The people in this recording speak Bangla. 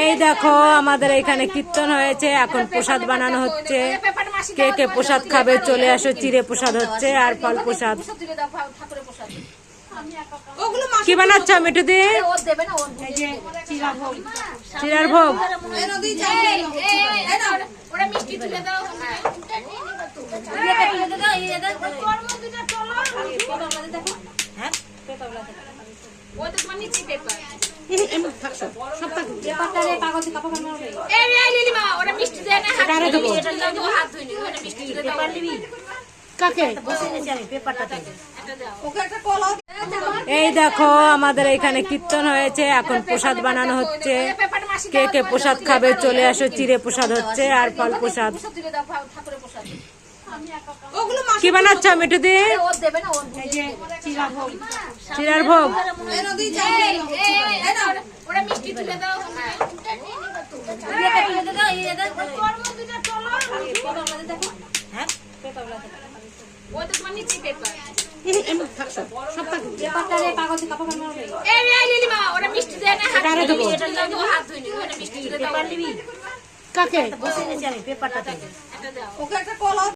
এই দেখো আমাদের এখানে কীর্তন হয়েছে, এখন প্রসাদ বানানো হচ্ছে। কে কে প্রসাদ খাবে চলে আসো, চিড়ে প্রসাদ হচ্ছে আর ফল প্রসাদ। কি বানাচ্ছ মিঠু দি? চিড়ার ভোগ। এই দেখো আমাদের এখানে কীর্তন হয়েছে, এখন প্রসাদ বানানো হচ্ছে। কে কে প্রসাদ খাবে চলে আসো, চিড়ে প্রসাদ হচ্ছে আর ফল প্রসাদ। কি বানাচ্ছ মিঠু দি? চিড়ার ভোগ। কাকে?